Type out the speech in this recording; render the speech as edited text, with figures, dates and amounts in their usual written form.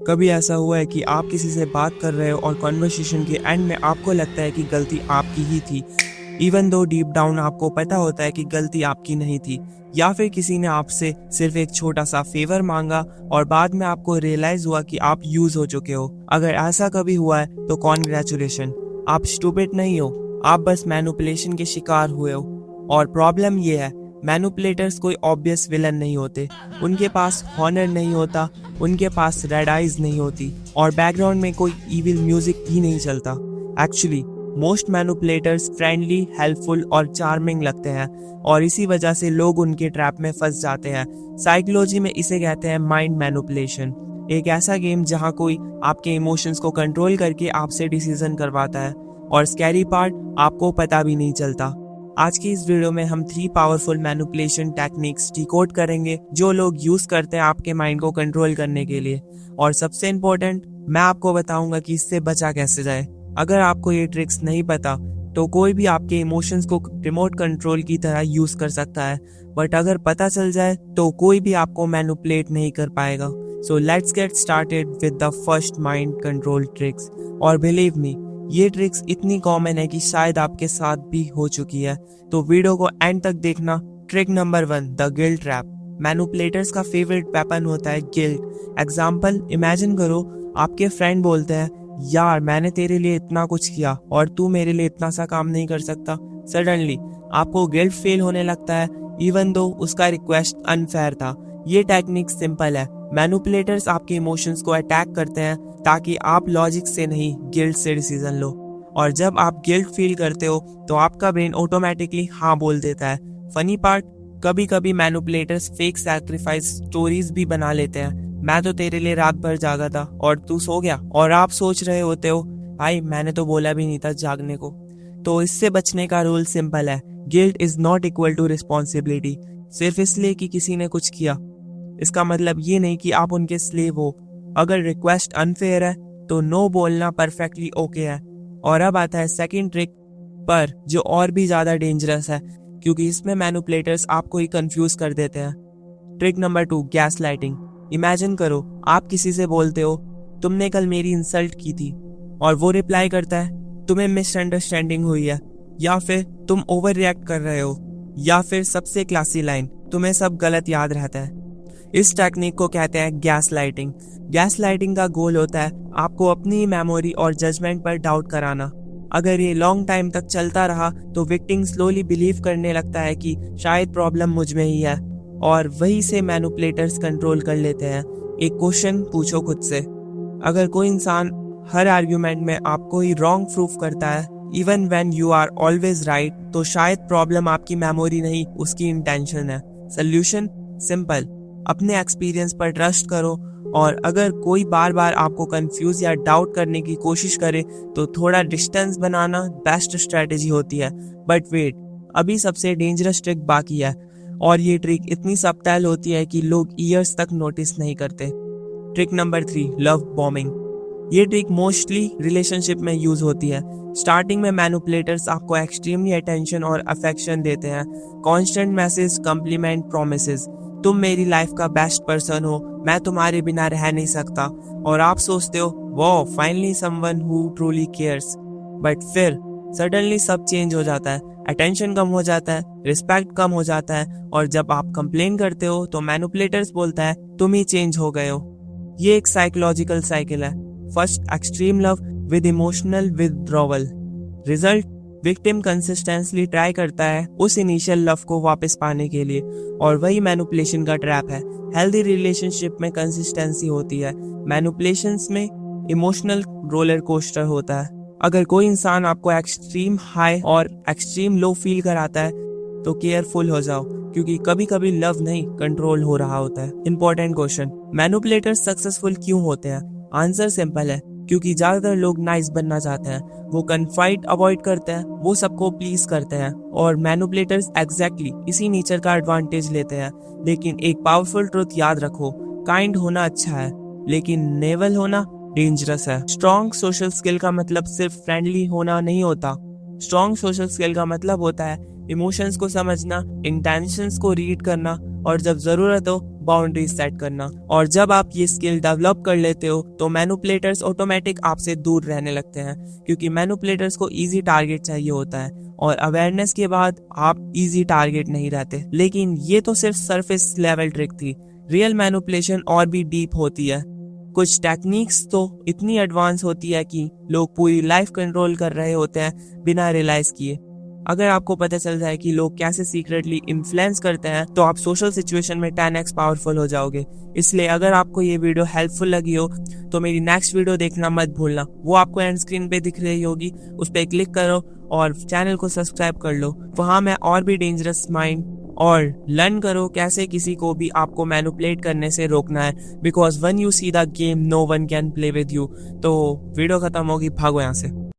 कभी ऐसा हुआ है कि आप किसी से बात कर रहे हो और कॉन्वर्सेशन के एंड में आपको लगता है कि गलती आपकी ही थी, इवन दो डीप डाउन आपको पता होता है कि गलती आपकी नहीं थी, या फिर किसी ने आपसे सिर्फ एक छोटा सा फेवर मांगा और बाद में आपको रियलाइज हुआ कि आप यूज हो चुके हो। अगर ऐसा कभी हुआ है तो कॉन्ग्रेचुलेशन, आप स्टूपिड नहीं हो, आप बस मैनिपुलेशन के शिकार हुए हो। और प्रॉब्लम ये है, मैनिपुलेटर्स कोई ऑब्वियस विलन नहीं होते, उनके पास हॉनर नहीं होता, उनके पास रेड आइज नहीं होती और बैकग्राउंड में कोई इविल म्यूजिक भी नहीं चलता। Actually most manipulators friendly, helpful और चार्मिंग लगते हैं और इसी वजह से लोग उनके ट्रैप में फंस जाते हैं। साइकोलॉजी में इसे कहते हैं माइंड मैनिपुलेशन, एक ऐसा गेम जहां कोई आपके इमोशंस को कंट्रोल करके आपसे डिसीजन करवाता है और स्कैरी पार्ट, आपको पता भी नहीं चलता। आज की इस वीडियो में हम 3 पावरफुल मैनिपुलेशन टेक्निक्स डिकोड करेंगे जो लोग यूज करते हैं आपके माइंड को कंट्रोल करने के लिए। और सबसे इम्पोर्टेंट, मैं आपको बताऊंगा कि इससे बचा कैसे जाए। अगर आपको ये ट्रिक्स नहीं पता तो कोई भी आपके इमोशंस को रिमोट कंट्रोल की तरह यूज कर सकता है, बट अगर पता चल जाए तो कोई भी आपको मैनिपुलेट नहीं कर पाएगा। So let's get started with the first mind control tricks. और बिलीव मी, ये ट्रिक्स इतनी कॉमन है कि शायद आपके साथ भी हो चुकी है, तो वीडियो को एंड तक देखना। Trick number 1, the guilt trap. Manipulators का फेवरेट वेपन होता है गिल्ट। एग्जाम्पल, इमेजिन करो आपके फ्रेंड बोलते हैं, यार मैंने तेरे लिए इतना कुछ किया और तू मेरे लिए इतना सा काम नहीं कर सकता। सडनली आपको गिल्ट फील होने लगता है, इवन दो उसका रिक्वेस्ट अनफेयर था। ये टेक्निक सिंपल है, मैनिपुलेटर्स आपके इमोशंस को अटैक करते हैं ताकि आप लॉजिक से नहीं, गिल्ट से डिसीजन लो। और जब आप गिल्ट फील करते हो तो आपका ब्रेन ऑटोमेटिकली हाँ बोल देता है। फनी पार्ट, कभी कभी मैनिपुलेटर्स फेक सैक्रिफाइस स्टोरीज भी बना लेते हैं। मैं तो तेरे लिए रात भर जागा था और तू सो गया, और आप सोच रहे होते हो भाई मैंने तो बोला भी नहीं था जागने को। तो इससे बचने का रूल सिंपल है, guilt is not equal to responsibility. सिर्फ इसलिए कि किसी ने कुछ किया, इसका मतलब ये नहीं कि आप उनके स्लेव हो। अगर रिक्वेस्ट अनफेयर है तो नो बोलना परफेक्टली ओके है। और अब आता है सेकंड ट्रिक पर, जो और भी ज्यादा डेंजरस है क्योंकि इसमें मैनिपुलेटर्स आपको ही कंफ्यूज कर देते हैं। Trick number 2, gas lighting. Imagine करो आप किसी से बोलते हो, तुमने कल मेरी इंसल्ट की थी, और वो रिप्लाई करता है, तुम्हें मिसअंडरस्टैंडिंग हुई है, या फिर तुम ओवर रिएक्ट कर रहे हो, या फिर सबसे क्लासी लाइन, तुम्हें सब गलत याद रहता है। इस टेक्निक को कहते हैं गैस लाइटिंग। गैस लाइटिंग का गोल होता है आपको अपनी मेमोरी और जजमेंट पर डाउट कराना। अगर ये लॉन्ग टाइम तक चलता रहा तो विक्टिम स्लोली बिलीव करने लगता है कि शायद प्रॉब्लम मुझ में ही है, और वही से मैनिपुलेटर्स कंट्रोल कर लेते हैं। एक क्वेश्चन पूछो खुद से, अगर कोई इंसान हर आर्ग्यूमेंट में आपको ही रॉन्ग प्रूफ करता है even when you are always right, तो शायद प्रॉब्लम आपकी मेमोरी नहीं, उसकी इंटेंशन है। सोल्यूशन सिंपल, अपने एक्सपीरियंस पर ट्रस्ट करो, और अगर कोई बार बार आपको कंफ्यूज या डाउट करने की कोशिश करे तो थोड़ा डिस्टेंस बनाना बेस्ट स्ट्रेटेजी होती है। बट वेट, अभी सबसे डेंजरस ट्रिक बाकी है, और ये ट्रिक इतनी सबटाइल होती है कि लोग ईयर्स तक नोटिस नहीं करते। Trick number 3, love bombing. ये ट्रिक मोस्टली रिलेशनशिप में यूज होती है। स्टार्टिंग में मैनिपुलेटर्स आपको एक्सट्रीमली अटेंशन और अफेक्शन देते हैं, कांस्टेंट मैसेज, कॉम्प्लीमेंट, प्रोमिसेस, तुम मेरी लाइफ का बेस्ट पर्सन हो, मैं तुम्हारे बिना रह नहीं सकता, और आप सोचते हो wow finally someone who truly cares. But फिर सडनली सब चेंज हो जाता है, अटेंशन कम हो जाता है, रिस्पेक्ट कम हो जाता है, और जब आप कंप्लेन करते हो तो मैनिपुलेटर्स बोलता है तुम ही चेंज हो गए हो। ये एक साइकोलॉजिकल साइकिल है, first extreme love with emotional withdrawal. Result, victim consistently try करता है उस इनिशियल लव को वापस पाने के लिए, और वही मैनिपुलेशन का ट्रैप है। हेल्दी रिलेशनशिप में कंसिस्टेंसी होती है, मैनिपुलेशंस में इमोशनल रोलर कोस्टर होता है। अगर कोई इंसान आपको एक्सट्रीम हाई और एक्सट्रीम लो फील कराता है तो केयरफुल हो जाओ, क्योंकि कभी कभी लव नहीं कंट्रोल हो रहा होता है। इंपॉर्टेंट क्वेश्चन, मैनिपुलेटर्स सक्सेसफुल क्यों होते हैं? आंसर सिंपल है, क्योंकि ज्यादातर लोग नाइस बनना चाहते हैं, वो कन्फ्लाइट अवॉइड करते हैं, वो सबको प्लीज करते हैं, और मैनिपुलेटर्स एग्जैक्टली इसी नेचर का एडवांटेज लेते हैं। लेकिन एक पावरफुल ट्रुथ याद रखो, काइंड होना अच्छा है लेकिन नेवल होना डेंजरस है। स्ट्रॉन्ग सोशल स्किल का मतलब सिर्फ फ्रेंडली होना नहीं होता। स्ट्रॉन्ग सोशल स्किल का मतलब होता है इमोशंस को समझना, इंटेंशंस को रीड करना, और जब जरूरत हो बाउंड्रीज सेट करना। और जब आप ये स्किल डेवलप कर लेते हो तो मैनिपुलेटर्स ऑटोमेटिक आपसे दूर रहने लगते हैं, क्योंकि मैनिपुलेटर्स को इजी टारगेट चाहिए होता है और अवेयरनेस के बाद आप इजी टारगेट नहीं रहते। लेकिन ये तो सिर्फ सरफेस लेवल ट्रिक थी, रियल मैनिपुलेशन और भी डीप होती है। कुछ टेक्निक्स तो इतनी एडवांस होती है कि लोग पूरी लाइफ कंट्रोल कर रहे होते हैं बिना रियलाइज किए। अगर आपको पता चल जाए कि लोग कैसे सीक्रेटली इन्फ्लुएंस करते हैं तो आप सोशल सिचुएशन में 10x पावरफुल हो जाओगे। इसलिए अगर आपको ये वीडियो हेल्पफुल लगी हो तो मेरी नेक्स्ट वीडियो देखना मत भूलना, वो आपको एंड स्क्रीन पे दिख रही होगी, उस पर क्लिक करो और चैनल को सब्सक्राइब कर लो। वहाँ मैं और भी डेंजरस माइंड और लर्न करो कैसे किसी को भी आपको मैनिपुलेट करने से रोकना है, because when you see the game no one can play with you. तो वीडियो खत्म होगी, भागो यहाँ से।